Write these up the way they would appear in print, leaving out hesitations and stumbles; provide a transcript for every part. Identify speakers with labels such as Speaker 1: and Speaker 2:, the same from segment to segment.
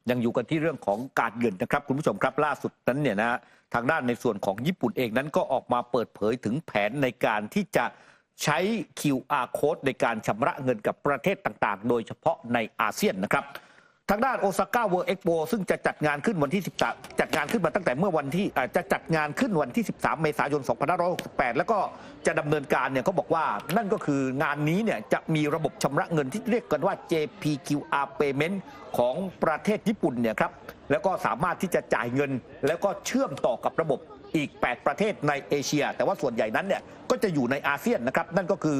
Speaker 1: ยังอยู่กันที่เรื่องของการเงินนะครับคุณผู้ชมครับล่าสุดนั้นเนี่ยนะทางด้านในส่วนของญี่ปุ่นเองนั้นก็ออกมาเปิดเผยถึงแผนในการที่จะใช้ QR Code ในการชำระเงินกับประเทศต่างๆโดยเฉพาะในอาเซียนนะครับทางด้านโอซาก้าเวิลด์เอ็กโปซึ่งจะจัดงานขึ้นวันที่13จัดงานขึ้นมาตั้งแต่เมื่อวันที่จะจัดงานขึ้นวันที่13เมษายน2568แล้วก็จะดำเนินการเนี่ยเขาบอกว่านั่นก็คืองานนี้เนี่ยจะมีระบบชำระเงินที่เรียกกันว่า JPQR Payment ของประเทศญี่ปุ่นเนี่ยครับแล้วก็สามารถที่จะจ่ายเงินแล้วก็เชื่อมต่อกับระบบอีก8ประเทศในเอเชียแต่ว่าส่วนใหญ่นั้นเนี่ยก็จะอยู่ในอาเซียนนะครับนั่นก็คือ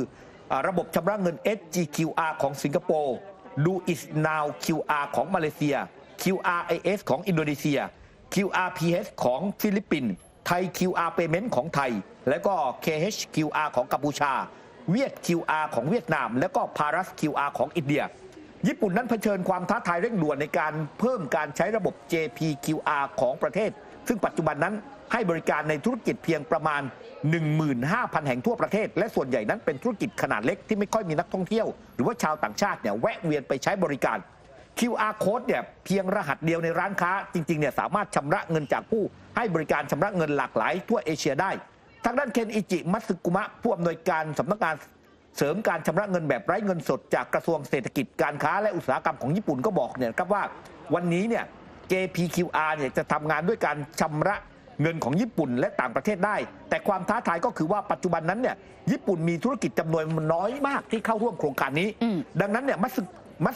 Speaker 1: ระบบชำระเงิน SGQR ของสิงคโปร์Do It Now QR ของมาเลเซีย QRIS ของอินโดนีเซีย QRPS ของฟิลิปปินส์ไทย QR Payment ของไทยและก็ KHQR ของกัมพูชาเวียด QR ของเวียดนามและก็ Paras QR ของอินเดียญี่ปุ่นนั้นเผชิญความท้าทายเร่งด่วนในการเพิ่มการใช้ระบบ JPQR ของประเทศซึ่งปัจจุบันนั้นให้บริการในธุรกิจเพียงประมาณ 15,000 แห่งทั่วประเทศและส่วนใหญ่นั้นเป็นธุรกิจขนาดเล็กที่ไม่ค่อยมีนักท่องเที่ยวหรือว่าชาวต่างชาติเนี่ยแวะเวียนไปใช้บริการ QR Code เนี่ยเพียงรหัสเดียวในร้านค้าจริงๆเนี่ยสามารถชำระเงินจากผู้ให้บริการชำระเงินหลากหลายทั่วเอเชียได้ทางด้านเคนอิจิมัตสึกุมะผู้อำนวยการสำนักงานเสริมการชำระเงินแบบไร้เงินสดจากกระทรวงเศรษฐกิจการค้าและอุตสาหกรรมของญี่ปุ่นก็บอกเนี่ยครับว่าวันนี้เนี่ย JPQR เนี่ยจะทำงานด้วยการชำระเงินของญี่ปุ่นและต่างประเทศได้แต่ความท้าทายก็คือว่าปัจจุบันนั้นเนี่ยญี่ปุ่นมีธุรกิจจำนวนน้อยมากที่เข้าร่วมโครงการนี้ดังนั้นเนี่ยมัต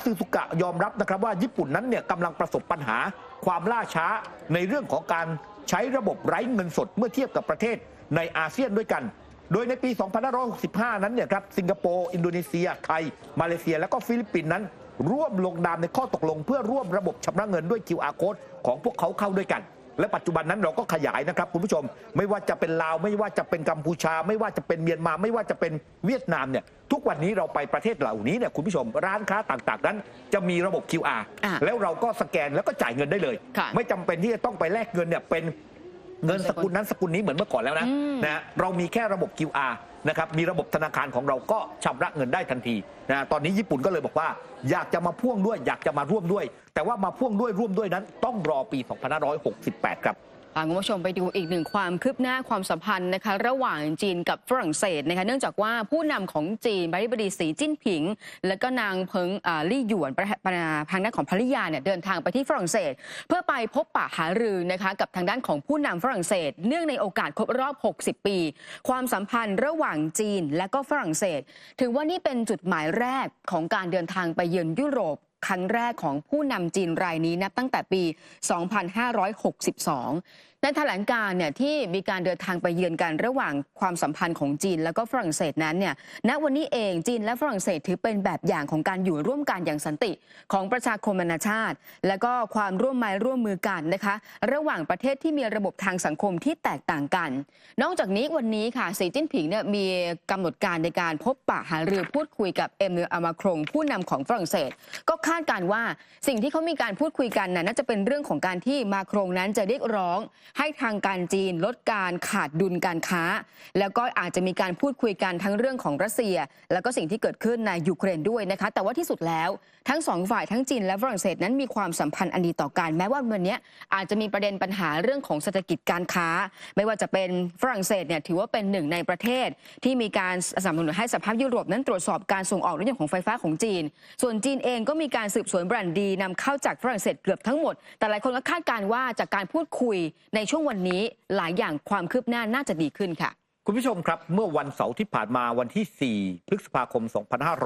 Speaker 1: สึสุกะยอมรับนะครับว่าญี่ปุ่นนั้นเนี่ยกำลังประสบปัญหาความล่าช้าในเรื่องของการใช้ระบบไร้เงินสดเมื่อเทียบกับประเทศในอาเซียนด้วยกันโดยในปี 2565 นั้นเนี่ยครับสิงคโปร์อินโดนีเซียไทยมาเลเซียและก็ฟิลิปปินส์นั้นร่วมลงนามในข้อตกลงเพื่อร่วมระบบชำระเงินด้วย QR Code ของพวกเขาเข้าด้วยกันและปัจจุบันนั้นเราก็ขยายนะครับคุณผู้ชมไม่ว่าจะเป็นลาวไม่ว่าจะเป็นกัมพูชาไม่ว่าจะเป็นเมียนมาไม่ว่าจะเป็นเวียดนามเนี่ยทุกวันนี้เราไปประเทศเหล่านี้เนี่ยคุณผู้ชมร้านค้าต่างๆนั้นจะมีระบบ QR แล้วเราก็สแกนแล้วก็จ่ายเงินได้เลยไม่จำเป็นที่จะต้องไปแลกเงินเนี่ยเป็นเงินสกุลนั้นสกุลนี้เหมือนเมื่อก่อนแล้วนะเรามีแค่ระบบ QR นะครับมีระบบธนาคารของเราก็ชำระเงินได้ทันทีนะตอนนี้ญี่ปุ่นก็เลยบอกว่าอยากจะมาพ่วงด้วยอยากจะมาร่วมด้วยแต่ว่ามาพ่วงด้วยร่วมด้วยนั้นต้องรอปี 2568 ครับ
Speaker 2: คุณผู้ชมไปดูอีกหนึ่งความคืบหน้าความสัมพันธ์นะคะระหว่างจีนกับฝรั่งเศสนะคะเนื่องจากว่าผู้นำของจีนประธานาธิบดีสีจิ้นผิงและก็นางเพิงลี่หยวนทางด้านของภริยาเนี่ยเดินทางไปที่ฝรั่งเศสเพื่อไปพบปะหารือนะคะกับทางด้านของผู้นำฝรั่งเศสเนื่องในโอกาสครบรอบ60 ปีความสัมพันธ์ระหว่างจีนและก็ฝรั่งเศสถือว่านี่เป็นจุดหมายแรกของการเดินทางไปเยือนยุโรปครั้งแรกของผู้นำจีนรายนี้นับตั้งแต่ปี 2562 ในแถลงการณ์เนี่ยที่มีการเดินทางไปเยือนกันระหว่างความสัมพันธ์ของจีนและก็ฝรั่งเศสนั้นเนี่ยณวันนี้เองจีนและฝรั่งเศสถือเป็นแบบอย่างของการอยู่ร่วมกันอย่างสันติของประชาคมนานาชาติและก็ความร่วมไม้ร่วมมือกันนะคะระหว่างประเทศที่มีระบบทางสังคมที่แตกต่างกันนอกจากนี้วันนี้ค่ะสีจิ้นผิงเนี่ยมีกำหนดการในการพบปะหารือพูดคุยกับเอ็มเนอร์มาครงผู้นำของฝรั่งเศสก็คาดการณ์ว่าสิ่งที่เขามีการพูดคุยกันน่าจะเป็นเรื่องของการที่มาครงนั้นจะเรียกร้องให้ทางการจีนลดการขาดดุลการค้าแล้วก็อาจจะมีการพูดคุยกันทั้งเรื่องของรัสเซียแล้วก็สิ่งที่เกิดขึ้นในยูเครนด้วยนะคะแต่ว่าที่สุดแล้วทั้งสองฝ่ายทั้งจีนและฝรั่งเศสนั้นมีความสัมพันธ์อันดีต่อกันแม้ว่าวันนี้อาจจะมีประเด็นปัญหาเรื่องของเศรษฐกิจการค้าไม่ว่าจะเป็นฝรั่งเศสเนี่ยถือว่าเป็นหนึ่งในประเทศที่มีการสนับสนุนให้สหภาพยุโรปนั้นตรวจสอบการส่งออกรถยนต์ของไฟฟ้าของจีนส่วนจีนเองก็มีการสืบสวนแบรนด์ดีนำเข้าจากฝรั่งเศสเกือบทั้งหมดแต่หลายคนก็คาดการณ์ว่าจากการพูดคุยในช่วงวันนี้หลายอย่างความคืบหน้าน่าจะดีขึ้นค่ะ
Speaker 1: คุณผู้ชมครับเมื่อวันเสาร์ที่ผ่านมาวันที่ 4 พฤษภาคม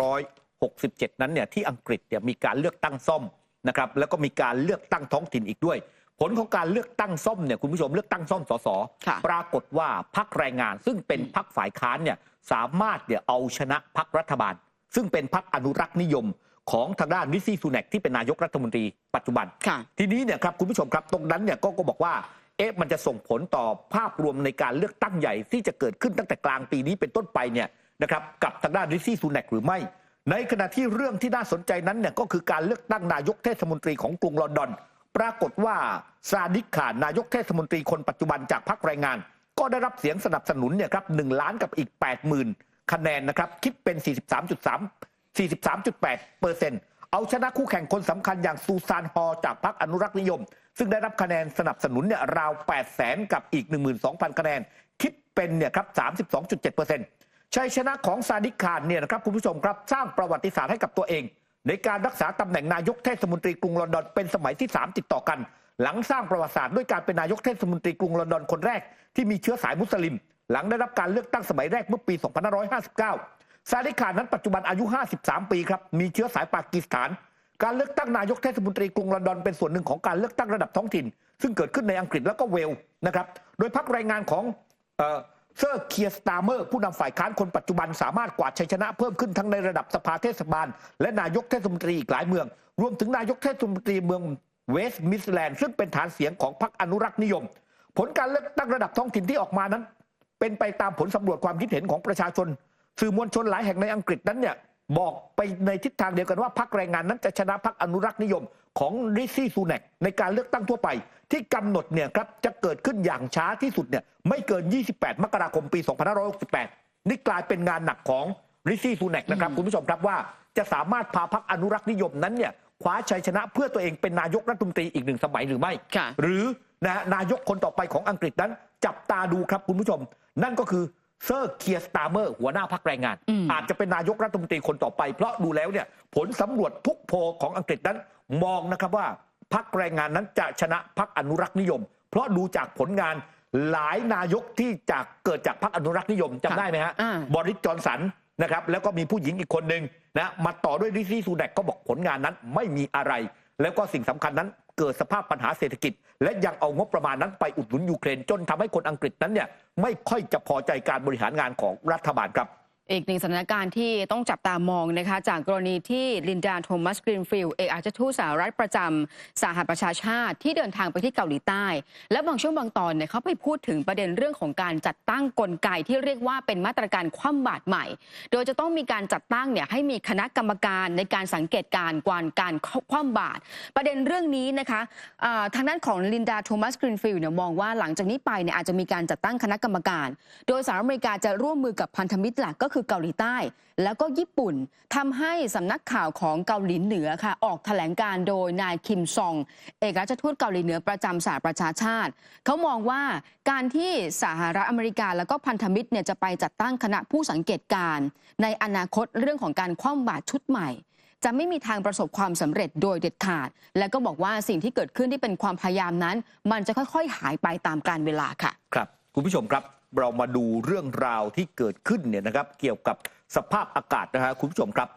Speaker 1: 2567 นั้นเนี่ยที่อังกฤษเนี่ยมีการเลือกตั้งซ่อมนะครับแล้วก็มีการเลือกตั้งท้องถิ่นอีกด้วยผลของการเลือกตั้งซ่อมเนี่ยคุณผู้ชมเลือกตั้งซ่อมสสปรากฏว่าพรรคแรงงานซึ่งเป็นพรรคฝ่ายค้านเนี่ยสามารถเอาชนะพรรครัฐบาลซึ่งเป็นพรรคอนุรักษ์นิยมของทางด้านริชี่ซูแนกที่เป็นนายกรัฐมนตรีปัจจุบันทีนี้เนี่ยครับคุณผู้ชมครับตรงนั้นเนี่ยก็บอกว่ามันจะส่งผลต่อภาพรวมในการเลือกตั้งใหญ่ที่จะเกิดขึ้นตั้งแต่กลางปีนี้เป็นต้นไปเนี่ยนะครับกับทางด้านริชี่ซูแนกหรือไม่ในขณะที่เรื่องที่น่าสนใจนั้นเนี่ยก็คือการเลือกตั้งนายกเทศมนตรีของกรุงลอนดอนปรากฏว่าซาดิกข่านนายกเทศมนตรีคนปัจจุบันจากพรรคแรงงานก็ได้รับเสียงสนับสนุนเนี่ยครับ1 ล้านกับอีก 80,000 คะแนนนะครับคิดเป็น 43.8% เอาชนะคู่แข่งคนสำคัญอย่างซูซานฮอลจากพรรคอนุรักษ์นิยมซึ่งได้รับคะแนนสนับสนุนเนี่ยราว 800,000 กับอีก 12,000 คะแนนคิดเป็นเนี่ยครับ 32.7%ชัยชนะของซาดิก คานเนี่ยนะครับคุณผู้ชมครับสร้างประวัติศาสตร์ให้กับตัวเองในการรักษาตำแหน่งนายกเทศมนตรีกรุงลอนดอนเป็นสมัยที่ 3 ติดต่อกันหลังสร้างประวัติศาสตร์ด้วยการเป็นนายกเทศมนตรีกรุงลอนดอนคนแรกที่มีเชื้อสายมุสลิมหลังได้รับการเลือกตั้งสมัยแรกเมื่อปี 2559 ซาดิก คานนั้นปัจจุบันอายุ 53 ปีครับมีเชื้อสายปากีสถานการเลือกตั้งนายกเทศมนตรีกรุงลอนดอนเป็นส่วนหนึ่งของการเลือกตั้งระดับท้องถิ่นซึ่งเกิดขึ้นในอังกฤษแล้วก็เวลส์นะครับโดยพรรคแรงงานของเซอร์เคียร์สตาร์เมอร์ผู้นำฝ่ายค้านคนปัจจุบันสามารถกวาดชัยชนะเพิ่มขึ้นทั้งในระดับสภาเทศบาลและนายกเทศมนตรีอีกหลายเมืองรวมถึงนายกเทศมนตรีเมืองเวสต์มิดแลนด์ซึ่งเป็นฐานเสียงของพรรคอนุรักษ์นิยมผลการเลือกตั้งระดับท้องถิ่นที่ออกมานั้นเป็นไปตามผลสำรวจความคิดเห็นของประชาชนสื่อมวลชนหลายแห่งในอังกฤษนั้นเนี่ยบอกไปในทิศทางเดียวกันว่าพรรคแรงงานนั้นจะชนะพรรคอนุรักษ์นิยมของริชี่ซูแนกในการเลือกตั้งทั่วไปที่กำหนดเนี่ยครับจะเกิดขึ้นอย่างช้าที่สุดเนี่ยไม่เกิน 28 มกราคมปี 2568 นี่กลายเป็นงานหนักของริชี่ซูแนกนะครับคุณผู้ชมครับว่าจะสามารถพาพรรคอนุรักษ์นิยมนั้นเนี่ยคว้าชัยชนะเพื่อตัวเองเป็นนายกรัฐมนตรีอีก1 สมัยหรือไม่หรือนายกคนต่อไปของอังกฤษนั้นจับตาดูครับคุณผู้ชมนั่นก็คือเซอร์เคียร์สตาร์เมอร์หัวหน้าพรรคแรงงานอาจจะเป็นนายกรัฐมนตรีคนต่อไปเพราะดูแล้วเนี่ยผลสำรวจทุกโพลของอังกฤษนั้นมองนะครับว่าพรรคแรงงานนั้นจะชนะพรรคอนุรักษ์นิยมเพราะดูจากผลงานหลายนายกที่เกิดจากพรรคอนุรักษ์นิยมจำได้ไหมฮะบอริส จอนสันนะครับแล้วก็มีผู้หญิงอีกคนหนึ่งนะมาต่อด้วยริชี่ซูแนกก็บอกผลงานนั้นไม่มีอะไรแล้วก็สิ่งสำคัญนั้นเกิดสภาพปัญหาเศรษฐกิจและยังเอางบประมาณนั้นไปอุดหนุนยูเครนจนทำให้คนอังกฤษนั้นเนี่ยไม่ค่อยจะพอใจการบริหารงานของรัฐบาลครับ
Speaker 2: อีกหนึ่งสถานการณ์ที่ต้องจับตามองนะคะจากกรณีที่ลินดา โทมัส กรีนฟิลด์เอกอัครราชทูตสหรัฐประจำสหประชาชาติที่เดินทางไปที่เกาหลีใต้และบางช่วงบางตอนเนี่ยเขาไปพูดถึงประเด็นเรื่องของการจัดตั้งกลไกที่เรียกว่าเป็นมาตรการคว่ำบาตรใหม่โดยจะต้องมีการจัดตั้งเนี่ยให้มีคณะกรรมการในการสังเกตการณ์การคว่ำบาตรประเด็นเรื่องนี้นะคะทางด้านของลินดา โทมัส กรีนฟิลด์เนี่ยมองว่าหลังจากนี้ไปเนี่ยอาจจะมีการจัดตั้งคณะกรรมการโดยสหรัฐอเมริกาจะร่วมมือกับพันธมิตรหลักก็คือเกาหลีใต้แล้วก็ญี่ปุ่นทำให้สำนักข่าวของเกาหลีเหนือค่ะออกแถลงการโดยนายคิมซองเอกอัครราชทูตเกาหลีเหนือประจำสหประชาชาติเขามองว่าการที่สหรัฐอเมริกาแล้วก็พันธมิตรเนี่ยจะไปจัดตั้งคณะผู้สังเกตการณ์ในอนาคตเรื่องของการคว่ำบาตรชุดใหม่จะไม่มีทางประสบความสำเร็จโดยเด็ดขาดและก็บอกว่าสิ่งที่เกิดขึ้นที่เป็นความพยายามนั้นมันจะค่อยๆหายไปตามกาลเวลาค่ะ
Speaker 1: ครับคุณผู้ชมครับเรามาดูเรื่องราวที่เกิดขึ้นเนี่ยนะครับเกี่ยวกับสภาพอากาศนะฮะคุณผู้ชมครับ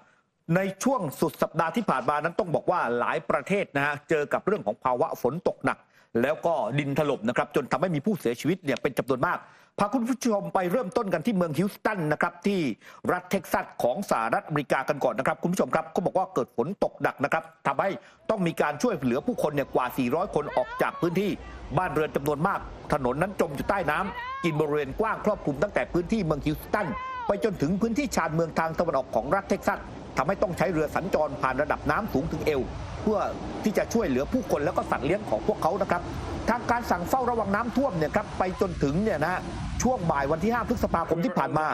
Speaker 1: ในช่วงสุดสัปดาห์ที่ผ่านมานั้นต้องบอกว่าหลายประเทศนะฮะเจอกับเรื่องของภาวะฝนตกหนักแล้วก็ดินถล่มนะครับจนทำให้มีผู้เสียชีวิตเนี่ยเป็นจำนวนมากพาคุณผู้ชมไปเริ่มต้นกันที่เมืองฮิวสตันนะครับที่รัฐเท็กซัสของสหรัฐอเมริกากันก่อนนะครับคุณผู้ชมครับก็บอกว่าเกิดฝนตกหนักนะครับทำให้ต้องมีการช่วยเหลือผู้คนเนี่ยกว่า400คนออกจากพื้นที่บ้านเรือนจำนวนมากถนนนั้นจมอยู่ใต้น้ำกินบริเวณกว้างครอบคลุมตั้งแต่พื้นที่เมืองฮิวสตันไปจนถึงพื้นที่ชานเมืองทางตะวันออกของรัฐเท็กซัสทำให้ต้องใช้เรือสัญจรผ่านระดับน้ำสูงถึงเอวเพื่อที่จะช่วยเหลือผู้คนแล้วก็สัตว์เลี้ยงของพวกเขานะครับทางการสั่งเฝ้าระวังน้ำท่วมเนี่ยครับไปจนถึงเนี่ยนะช่วงบ่ายวันที่5 พฤษภาคมที่ผ่านมา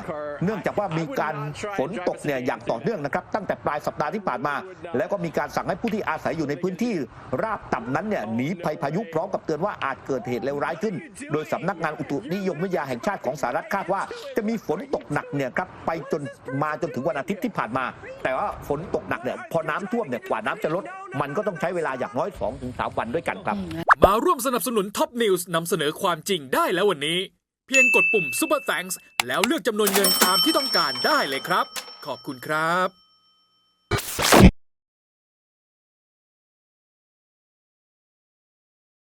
Speaker 1: เนื่องจากว่ามีการฝนตกเนี่ยอย่างต่อเนื่องนะครับตั้งแต่ปลายสัปดาห์ที่ผ่านมาแล้วก็มีการสั่งให้ผู้ที่อาศัยอยู่ในพื้นที่ราบต่ำนั้นเนี่ยหนีภัยพายุพร้อมกับเตือนว่าอาจเกิดเหตุเลวร้ายขึ้นโดยสำนักงานอุตุนิยมวิทยาแห่งชาติของสหรัฐคาดว่าจะมีฝนตกหนักเนี่ยครับไปจนถึงวันอาทิตย์ที่ผ่านมาแต่ว่าฝนตกหนักเนี่ยพอน้ำท่วมเนี่ยกว่าน้ำจะลดมันก็ต้องใช้เวลาอย่างน้อย 2-3 วันด้วยกันครับ
Speaker 3: มาร่วมสนับสนุนท็อปนิวส์นำเสนอความจริงได้แล้ววันนี้เพียงกดปุ่ม Super Thanks แล้วเลือกจำนวนเงินตามที่ต้องการได้เลยครับขอบคุณครับ